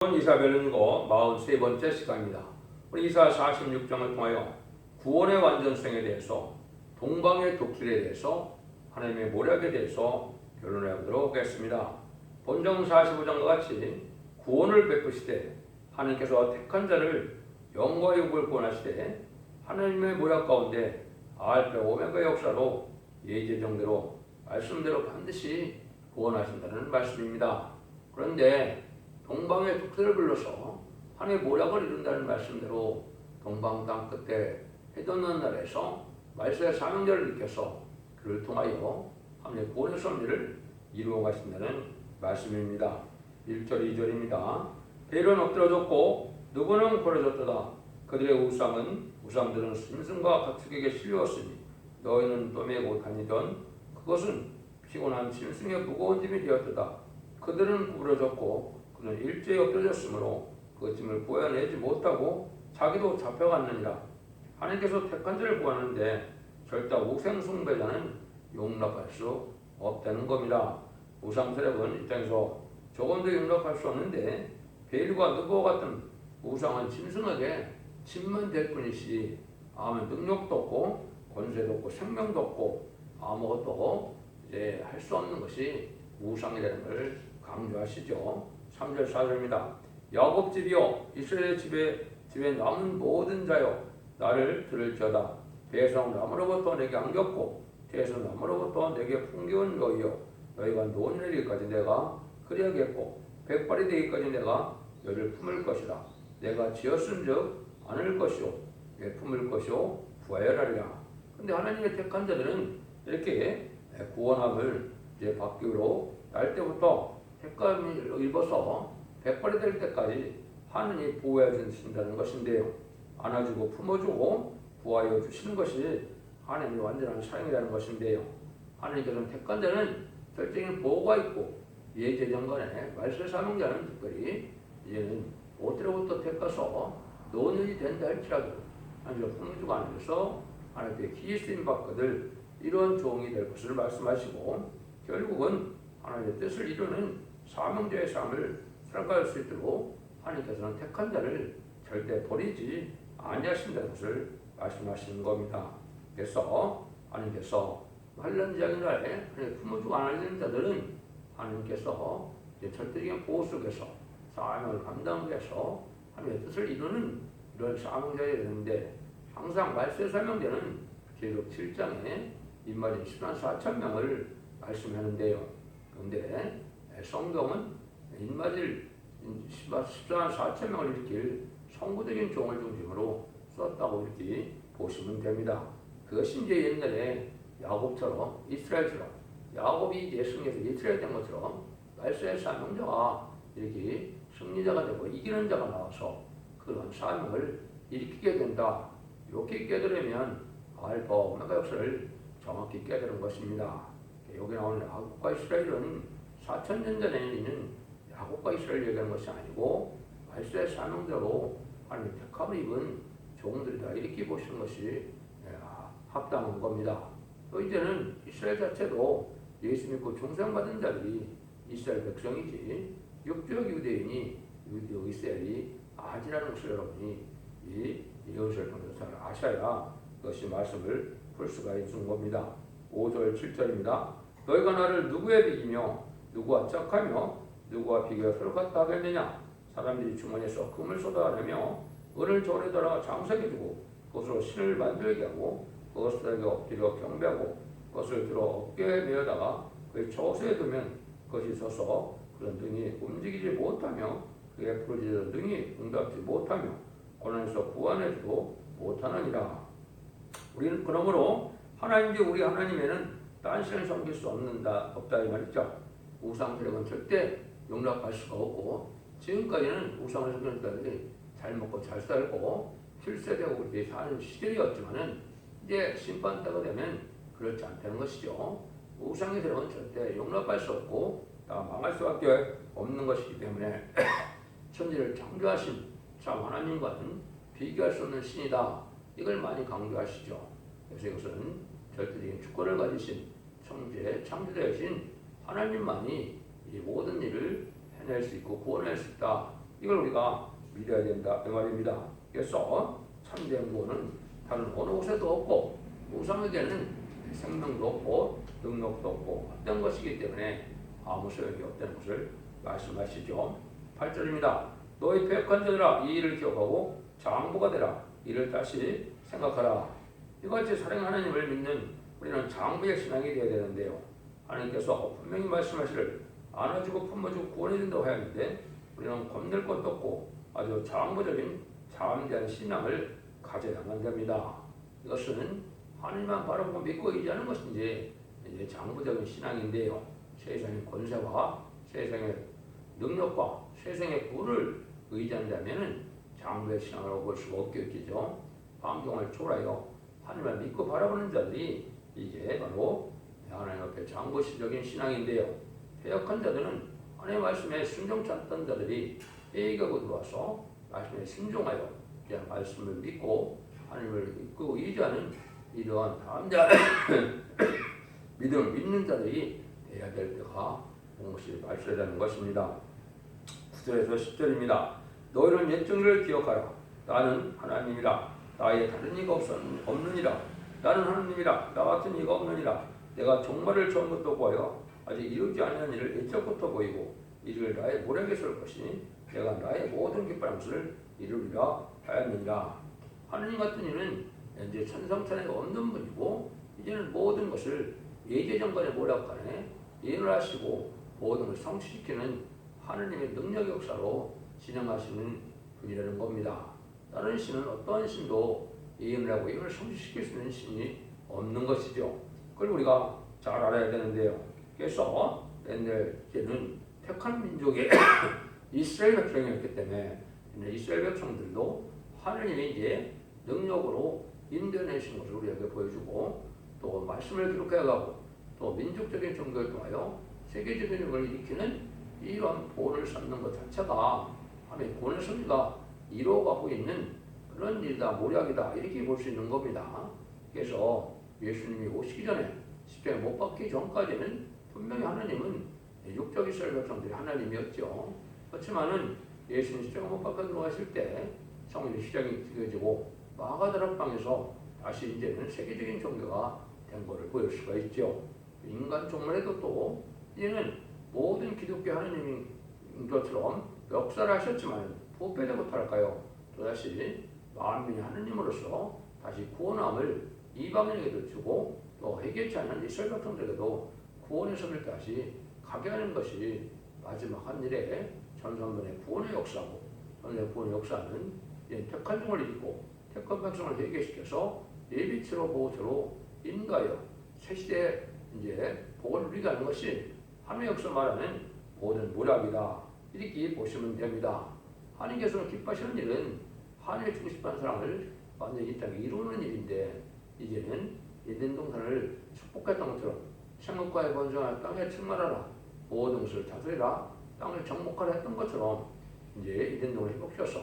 이사별은고 43번째 시간입니다. 우리 이사 46장을 통하여 구원의 완전성에 대해서, 동방의 독실에 대해서, 하나님의 모략에 대해서 결론해 보도록 하겠습니다. 본정 45장과 같이 구원을 베푸시되 하나님께서 택한 자를 영광의 육을 구원하시되 하나님의 모략 가운데 알파 오메가 역사로 예제정대로 말씀대로 반드시 구원하신다는 말씀입니다. 그런데 동방의 독수를 불러서 하나님의 모략을 이룬다는 말씀대로 동방 땅 끝에 해 돋는 날에서 말세의 사명자를 일으켜서 그를 통하여 하나님의 구원의 섭리를 이루어 가신다는 말씀입니다. 1절 2절입니다. 베일은 엎드러졌고 누구는 벌어졌도다. 그들의 우상들은 짐승과 가축에게 실려왔으니 너희는 또 메고 다니던 그것은 피곤한 짐승의 무거운 짐이 되었도다. 그들은 구부러졌고 그는 일제히 엎드러졌으므로 그 짐을 구해내지 못하고 자기도 잡혀갔느니라. 하나님께서 택한 자를 구하는데 절대 우상 숭배자는 용납할 수 없다는 겁니다. 우상 세력은 이 땅에서 조금도 용납할 수 없는데 베일과 느보와 같은 우상은 짐승에게 짐만 될 뿐이지 아무 능력도 없고 권세도 없고 생명도 없고 아무것도 이제 할 수 없는 것이 우상이라는 걸 강조하시죠. 3절 4절입니다. 야곱 집이여 이스라엘 집에 남은 모든 자여 나를 들을지어다. 배성 나무로부터 내게 안겼고 태에서 나무로부터 내게 풍겨온 너희여 너희가 노년에 이르기까지 내가 그리하겠고 백발이 되기까지 내가 너를 품을 것이라. 내가 지었은즉 안을 것이요 내 품을 것이요 부하여라리라. 근데 하나님의 택한 자들은 이렇게 구원함을 이제 받기로 날 때부터 택감을 입어서 백발이 될 때까지 하느님이 보호해 주신다는 것인데요. 안아주고 품어주고 부하여 주시는 것이 하나님의 완전한 사랑이라는 것인데요. 하나님께서는 택한 자는 절대적인 보호가 있고 예제정간에 말세 사명자는 특별히 이제는 오트로부터 택가서 노년이 된다 할지라도 하나님의 품주가 안에서 하나님께 기쓰임 받거들 이런 종이 될 것을 말씀하시고 결국은 하나님의 뜻을 이루는 사명자의 삶을 살아갈 수 있도록 하나님께서는 택한 자를 절대 버리지 아니하신다는 것을 말씀하시는 겁니다. 그래서 하나님께서 환난 지역인 날에 품어주고 안아주는 자들은 하나님께서 절대적인 보호 속에서 사명을 감당하기 위해서 하나님의 뜻을 이루는 이런 사명자가 되는데 항상 말세 사명자는 계속 7장에 입맞은 10만 4천 명을 말씀하는데요. 그런데 성경은 입맞을 14만 4천 명을 일으킬 성구적인 종을 중심으로 썼다고 이렇게 보시면 됩니다. 그것이 이제 옛날에 야곱처럼 이스라엘처럼 야곱이 이제 승리해서 이스라엘 된 것처럼 말세의 사명자가 이렇게 승리자가 되고 이기는 자가 나와서 그런 사명을 일으키게 된다. 이렇게 깨달으면 알파 오메가 역사를 정확히 깨달은 것입니다. 여기 나오는 야곱과 이스라엘은 4,000년 전에 있는 야곱과 이스라엘 얘기하는 것이 아니고 말세의 사명대로 하나님의 택함을 입은 종들이다 이렇게 보시는 것이 합당한 겁니다. 또 이제는 이스라엘 자체도 예수 믿고 중생받은 자들이 이스라엘 백성이지 육적 유대인이 이스라엘이 아니라는 것을 여러분이 이 예언서를 통해서 잘 아셔야 그것이 말씀을 풀 수가 있는 겁니다. 5절 7절입니다. 너희가 나를 누구에 비기며 누구와 짝하며 누구와 비교해 서로 같다 하겠느냐. 사람들이 주머니에서 금을 쏟아내며 은을 저울에다가 장색해 두고 그것으로 신을 만들게 하고 그것을 엎드려 경배하고 그것을 들어 어깨에 메어다가 그의 처소에 두면 그것이 서서 그런 등이 움직이지 못하며 그의 부르짖은 등이 응답지 못하며 고난에서 구원해주도 못하느니라. 우리는 그러므로 하나님께 우리 하나님에는 딴 신을 섬길 수 없다 이 말이죠. 우상 세력은 절대 용납할 수가 없고 지금까지는 우상을 섬기는 자들이 잘 먹고 잘 살고 출세되고 그렇게 사는 시절이었지만은 이제 심판 때가 되면 그렇지 않다는 것이죠. 우상의 세력은 절대 용납할 수 없고 다 망할 수밖에 없는 것이기 때문에 천지를 창조하신 참 하나님과는 비교할 수 없는 신이다. 이걸 많이 강조하시죠. 그래서 이것은 절대적인 주권을 가지신 천지의 창조자이신 하나님만이 이 모든 일을 해낼 수 있고 구원할 수 있다. 이걸 우리가 믿어야 된다 이 말입니다. 그래서 참된 구원은 다른 어느 곳에도 없고 우상에게는 생명도 없고 능력도 없고 어떤 것이기 때문에 아무 소용이 없다는 것을 말씀하시죠. 8절입니다. 너희 패역한 자들아 이 일을 기억하고 장부가 되라. 이를 다시 생각하라. 이같이 사랑 하나님을 믿는 우리는 장부의 신앙이 되어야 되는데요. 하나님께서 분명히 말씀하시를 안아주고 품어주고 구원해준다고 하였는데 우리는 겁낼 것도 없고 아주 장부적인 잠대한 신앙을 가져야만 됩니다. 이것은 하나님만 바라보고 믿고 의지하는 것인지 이제 장부적인 신앙인데요. 세상의 권세와 세상의 능력과 세상의 부를 의지한다면 장부의 신앙으로 볼 수가 없겠죠. 환경을 초월하여 하나님을 믿고 바라보는 자들이 이게 바로 하나님 앞에 장부시적인 신앙인데요. 패역한 자들은 하나님의 말씀에 순종치 않던 자들이 회개하고 들어와서 말씀에 순종하여 그냥 말씀을 믿고 하나님을 믿고 의지하는 이러한 담대한 믿음을 믿는 자들이 돼야 될 때가 온 것이 말씀하는 것입니다. 9절에서 10절입니다. 너희는 옛 정의를 기억하라. 나는 하나님이라. 나의 다른 이가 없느니라. 나는 하나님이라. 나 같은 이가 없느니라. 내가 종말을 처음부터 보아여 아직 이루지 않은 일을 옛적부터 보이고 이를 나의 모략에 쏠 것이니 내가 나의 모든 기뻐하는 것을 이루리라 하였느니라. 하나님 같은 이는 이제 천상천하가 없는 분이고 이제는 모든 것을 예제정간의 모략간에 일하시고 모든 것을 성취시키는 하나님의 능력의 역사로 진행하시는 분이라는 겁니다. 다른 신은 어떠한 신도 예언을 하고 예언을 성취시킬 수 있는 신이 없는 것이죠. 그걸 우리가 잘 알아야 되는데요. 그래서 옛날에는 택한 민족의 이스라엘 백성이었기 때문에 이스라엘 백성들도 하나님이 이제 능력으로 인도내신 것을 우리에게 보여주고 또 말씀을 기록해가고 또 민족적인 종교를 통하여 세계적인 걸 일으키는 이러한 보호를 삼는 것 자체가 하나님의 구원의 섭리가 이루어가고 있는 그런 일이다, 모략이다 이렇게 볼 수 있는 겁니다. 그래서 예수님이 오시기 전에 십자가에 못 박기 전까지는 분명히 하나님은 육적 이스라엘 백성들이 하나님이었죠. 그렇지만은 예수님 십자가 못 박혀 들어가실 때 성령의 시작이 지어지고 마가다락방에서 다시 이제는 세계적인 종교가 된 것을 보일 수가 있죠. 인간 종말에도 또 이제는 모든 기독교 하나님인 것처럼 역사를 하셨지만 부패되고 못할까요? 또다시 만민이 하나님으로서 다시 구원함을 이방인에게도 주고 또 회개치 않는 이스라엘 백성들에게도 구원의 섭리를 다시 가게 하는 것이 마지막 한 일에 전성전의 구원의 역사고 전성의 구원의 역사는 택한 종을 일으키고 택한 백성을 회개시켜서 예비치로 보호처로 인가하여 새 시대에 이제 복을 누리게 하는 것이 하나님의 역사 말하는 모든 모략이다 이렇게 보시면 됩니다. 하나님께서는 기뻐하시는 일은 하나님의 주고 싶은 사랑을 완전히 이 땅에 이루는 일인데 이제는 에덴 동산을 축복했던 것처럼 생각과의 번성하여 땅에 충만하라 모든 것을 다스리라 땅을 정복하라 했던 것처럼 이제 에덴 동을 회복시켜서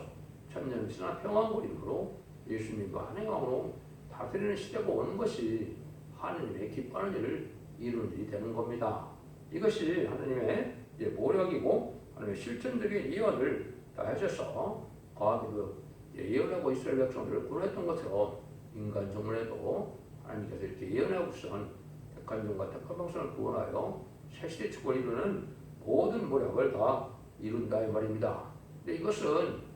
천년 신화 평화의 이름으로 예수님과 하나님의 왕으로 다스리는 시대가 오는 것이 하나님의 기뻐하는 일을 이루는 일이 되는 겁니다. 이것이 하나님의 모략이고 하나님의 실천적인 예언을 다 하셔서 과거에도 예언하고 이스라엘 백성들을 구원했던 것처럼 인간 종말에도 하나님께서 이렇게 예언하고선 택한 종과 택한 백성을 구원하여 새시대 축복을 이루는 모든 모략을 다 이룬다 이 말입니다. 근데 이것은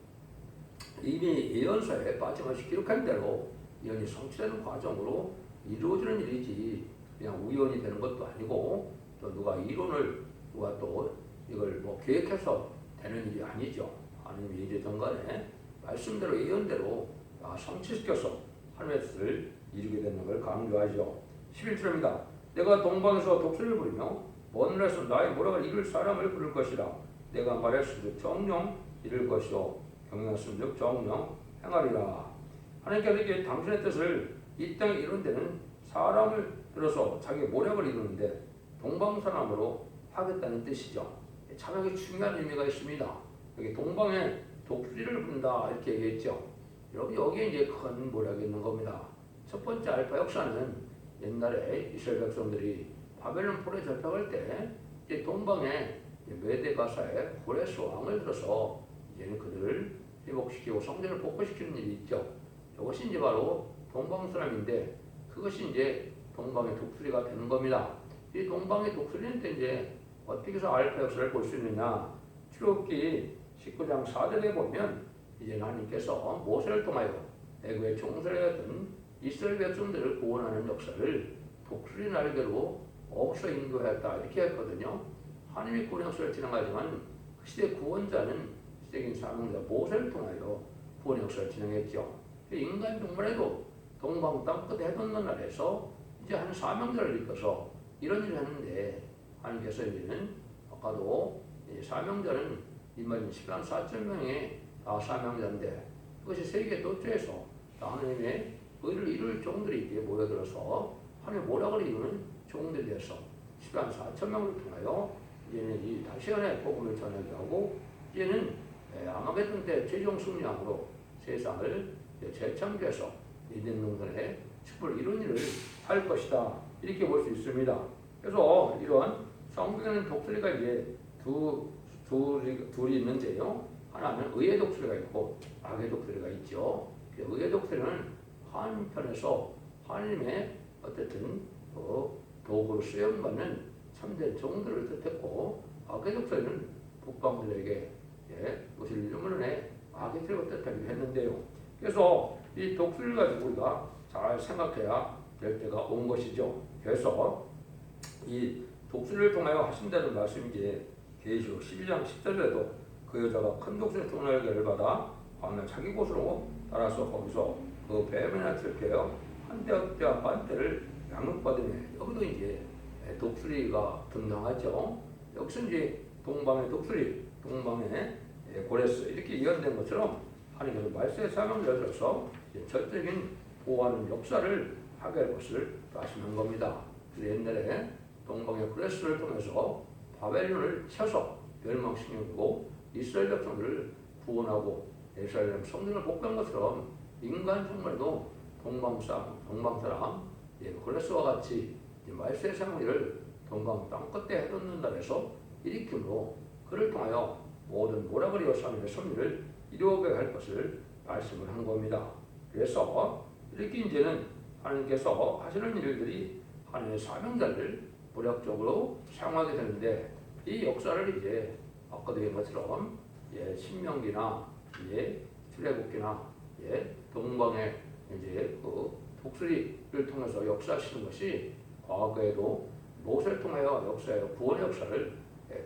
이미 예언서에 빠짐없이 기록한 대로 예언이 성취되는 과정으로 이루어지는 일이지 그냥 우연히 되는 것도 아니고 또 누가 이론을 누가 또 이걸 뭐 계획해서 되는 일이 아니죠. 하나님이 이제 정간에 말씀대로 예언대로 다 성취시켜서 하나님의 뜻을 이루게 되는 걸 강조하죠. 11절입니다. 내가 동방에서 독수리를 부리며 먼 데서 나의 모략을 이룰 사람을 부를 것이라. 내가 말했으므로 정령 이룰 것이요 경영했으므로 정령 행하리라. 하나님께서 이렇게 당신의 뜻을 이 땅에 이룬 데는 사람을 들어서 자기의 모략을 이루는데 동방사람으로 하겠다는 뜻이죠. 참 중요한 의미가 있습니다. 여기 동방에 독수리를 분다 이렇게 얘기했죠. 여기에 이제 큰 모략이 있는 겁니다. 첫 번째 알파 역사는 옛날에 이스라엘 백성들이 바벨론 포로에 잡혀갈 때 이제 동방에 메데가사의 고레스 왕을 들어서 이제는 그들을 회복시키고 성전을 복구시키는 일이 있죠. 이것이 이제 바로 동방수람인데 그것이 이제 동방의 독수리가 되는 겁니다. 이 동방의 독수리는 이제 어떻게 해서 알파 역사를 볼 수 있느냐? 출애굽기 19장 4절에 보면 이제 하나님께서 모세를 통하여 애굽의 종살이였던 이스라엘 백성들을 구원하는 역사를 독수리 날개로 어서 인도하였다 이렇게 했거든요. 하나님의 구원 역사를 진행하지만 그 시대 구원자는 시대적인 사명자 모세를 통하여 구원 역사를 진행했죠. 인간 동물에도 동방 땅끝 해돋는 날에서 이제 한 사명자를 입혀서 이런 일을 하는데 하나님께서 이제는 아까도 사명자는 이만 10만 4천 명의 다 사명자인데 그것이 세계 도처에서 하나님의 의를 이룰 종들이 이제 모여들어서 하나님의 모락을 이루는 종들이 되어서 10만 4천 명을 통하여 이제는 이 다시안의 복음을 전하게 하고 이제는 아마겟돈 때 최종 승리함으로 세상을 재창조해서 에덴 동산의 촛불을 이룬 일을 할 것이다 이렇게 볼 수 있습니다. 그래서 이런 성경에는 독수리가 이제 둘이 있는데요. 하나는 의의 독수리가 있고 악의 독수리가 있죠. 의의 독수리는 한편에서 하나님의 어쨌든 도구로 쓰임받는 참된 종들을 뜻했고 악의 독수리는 북방들에게 그것을 이루문에 악의 독수리가 뜻하기도 했는데요. 그래서 이 독수리를 가지고 우리가 잘 생각해야 될 때가 온 것이죠. 그래서 이 독수리를 통하여 하신다는 말씀이 계시록 12장 10절에도 그 여자가 큰 독수리 두 날개를 받아 광야 자기 곳으로 따라서 거기서 그 뱀이나 들게요 한 때와 반 때를 양육받으며 여기도 이제 독수리가 등장하죠. 여기서 이제 동방의 독수리, 동방의 고레스 이렇게 예언된 것처럼 하나님께서 말세의 사명자를 들어서 절대적인 보호하는 역사를 하게 할 것을 말씀한 겁니다. 그래서 옛날에 동방의 고레스를 통해서 바벨론을 쳐서 멸망시키고 이스라엘 백성들을 구원하고 이스라엘 성전을 복구한 것처럼 인간 정말도 동방 사람 고레스와 같이 말세의 사명을 동방 땅끝에 해놓는 날에서 일으킴으로 그를 통하여 모든 모락을 이어서 하나님의 섭리를 이루어가게 할 것을 말씀을 한 겁니다. 그래서 이렇게 이제는 하나님께서 하시는 일들이 하나님의 사명자를 모략적으로 사용하게 되는데 이 역사를 이제 아까도 얘기한 것처럼 신명기나 출애굽기나 동방의 이제 그 독수리를 통해서 역사하시는 것이 과거에도 모세를 통하여 역사의 구원의 역사를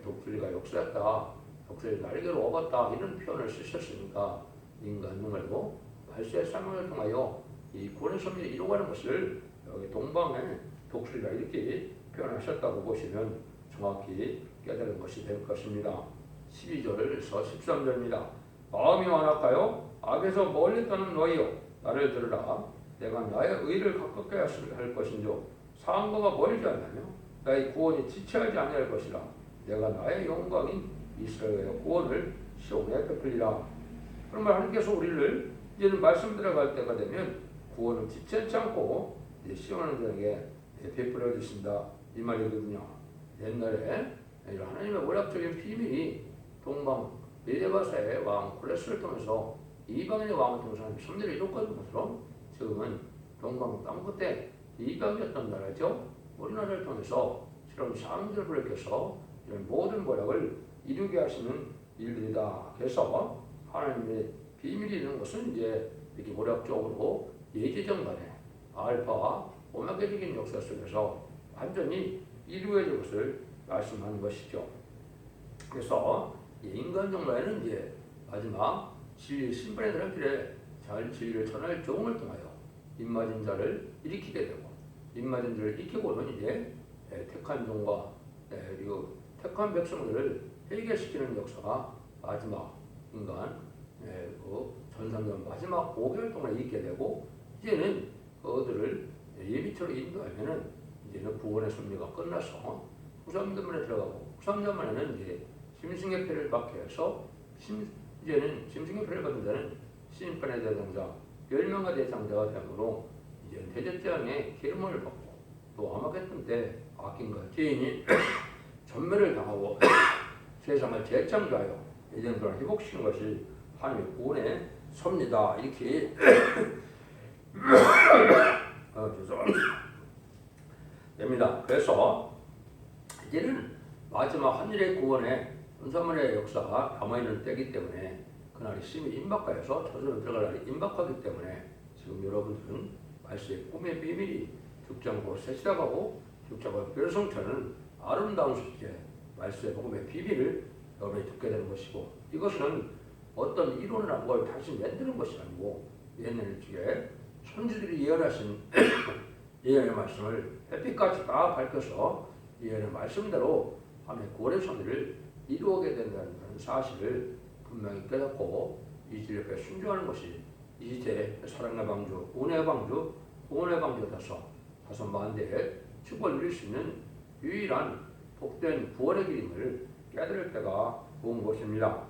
독수리가 역사했다, 독수리 날개로 업었다 이런 표현을 쓰셨으니까 인간 눈으로 말세의 사명을 통하여 이 구원의 섭리를 이루어가는 것을 여기 동방의 독수리가 이렇게 표현하셨다고 보시면 정확히 깨달은 것이 될 것입니다. 12절에서 13절입니다. 마음이 완악하여 악에서 멀리 떠는 너희여 나를 들으라. 내가 나의 의를 가깝게 할 것인조 상거가 멀지 않으며 나의 구원이 지체하지 아니할 것이라. 내가 나의 영광인 이스라엘의 구원을 시온에 베풀리라. 그러면 하나님께서 우리를 이제는 말씀 들어갈 때가 되면 구원을 지체하지 않고 시온하는 자에게 베풀어 주신다 이 말이거든요. 옛날에 하나님의 모략적인 비밀이 동방 메데바사의 왕 고레스를 통해서 이방인의 왕을 통해서 하나님의 섭리를 이뤘던 것처럼 지금은 동방 땅끝에 이방이었던 나라죠. 우리나라를 통해서 새로운 사람들을 불러서 이런 모든 모략을 이루게 하시는 일들이다. 그래서 하나님의 비밀이 있는 것은 이제 이렇게 모략적으로 예지정간에 알파와 오메가적인 역사 속에서 완전히 이루어질 것을 말씀하는 것이죠. 그래서 인간 정말에는 이제 마지막 진리 신분에 들어갈 길에 잘 진리를 전할 종을 통하여 입맞은 자를 일으키게 되고 입맞은 자를 일으키고는 이제 택한 종과 그리고 택한 백성들을 해결시키는 역사가 마지막 인간 그 전상전 마지막 5개월 동안 있게 되고 이제는 그들을 예비처로 인도하면은 이제는 구원의 섭리가 끝나서 후삼전만에 들어가고 후삼전만에는 이제 짐승의 패를 받게 해서 이제는 짐승의 패를 받는 자는 심판의 대상자, 멸망의 대상자가 되므로 이제 대제장의 기름을 받고 또 아마겟돈 때 악인과 죄인이 전멸을 당하고 세상을 재창조하여 예전 그런 회복시키는 것이 하나님의 구원의 섭니다. 이렇게 죄송합니다. 됩니다. 그래서 이제는 마지막 한일의 구원의 은사문의 역사가 남아있는 때이기 때문에 그날이 심히 임박하여서 저주로 들어갈 날이 임박하기 때문에 지금 여러분들은 말씀의 꿈의 비밀이 죽장고 새시다가고 죽장고 별성처는 아름다운 소식에 말씀의 복음의 비밀을 여러분이 듣게 되는 것이고, 이것은 어떤 이론이라는 걸 다시 만드는 것이 아니고 옛날 일찍에 선지들이 예언하신 예언의 말씀을 햇빛같이 다 밝혀서 예언의 말씀대로 하나님의 구원의 섭리를 이루게 된다는 사실을 분명히 깨닫고 이 질 옆에 순종하는 것이 이 시대의 사랑의 방주, 은혜의 방주, 구원의 방주가 돼서 다섯 만대의 축복을 누릴 수 있는 유일한 복된 구원의 길임을 깨달을 때가 온 것입니다.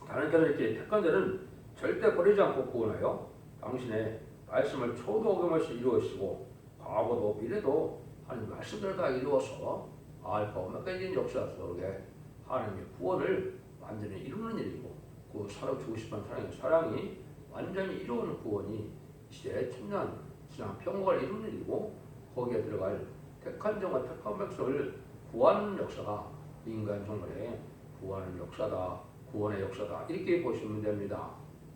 하나님께서 이렇게 택한 자는 절대 버리지 않고 구원하여 당신의 말씀을 초도 어김없이 이루으시고 과거도 미래도 하나님 말씀대로 다 이루어서 알파 오메가인 역사 속에 하나님의 구원을 완전히 이루는 일이고, 그 살아 주고 싶은 사랑이 완전히 이루는 구원이 시대의 천년 신앙 평화를 이루는 일이고, 거기에 들어갈 택한 자와 택한 백성을 구하는 역사가 인간 정말의 구하는 역사다, 구원의 역사다, 이렇게 보시면 됩니다.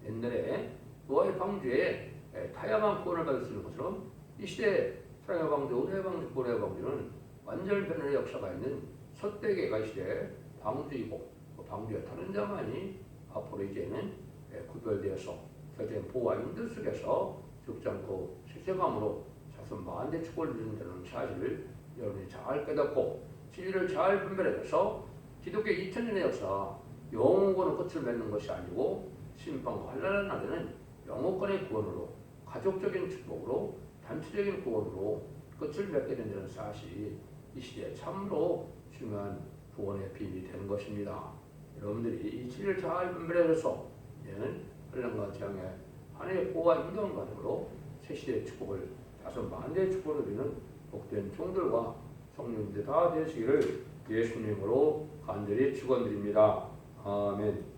옛날에 노아의 방주에 다양한 구원을 받을 수 있는 것처럼 이 시대 사랑의 방주, 은혜의 방주, 구원의 방주는 완전 변화의 역사가 있는 솥대개가 이 시대 방주이고, 그 방주에 타는 자만이 앞으로 이제는 구별되어서 결정된 보호와 인들 속에서 죽지 않고 실생함으로 자손 만대 축복을 누린다는 사실을 여러분이 잘 깨닫고 진리를 잘 분별해서 기독교 2000년의 역사 영원의 끝을 맺는 것이 아니고 심판과 환난의 날에는 영원권의 구원으로, 가족적인 축복으로, 단체적인 구원으로 끝을 맺게 된다는 사실이 이 시대에 참으로 중요한 구원의 비밀이 되는 것입니다. 여러분들이 이 진리를 잘 분별해서 이제는 환난과 재앙의 하나님의 보호와 인도하는 과정으로 새 시대의 축복을, 다섯 만대의 축복을 누리는 복된 종들과 성령들 다 되시기를 예수님으로 간절히 축원드립니다. 아멘.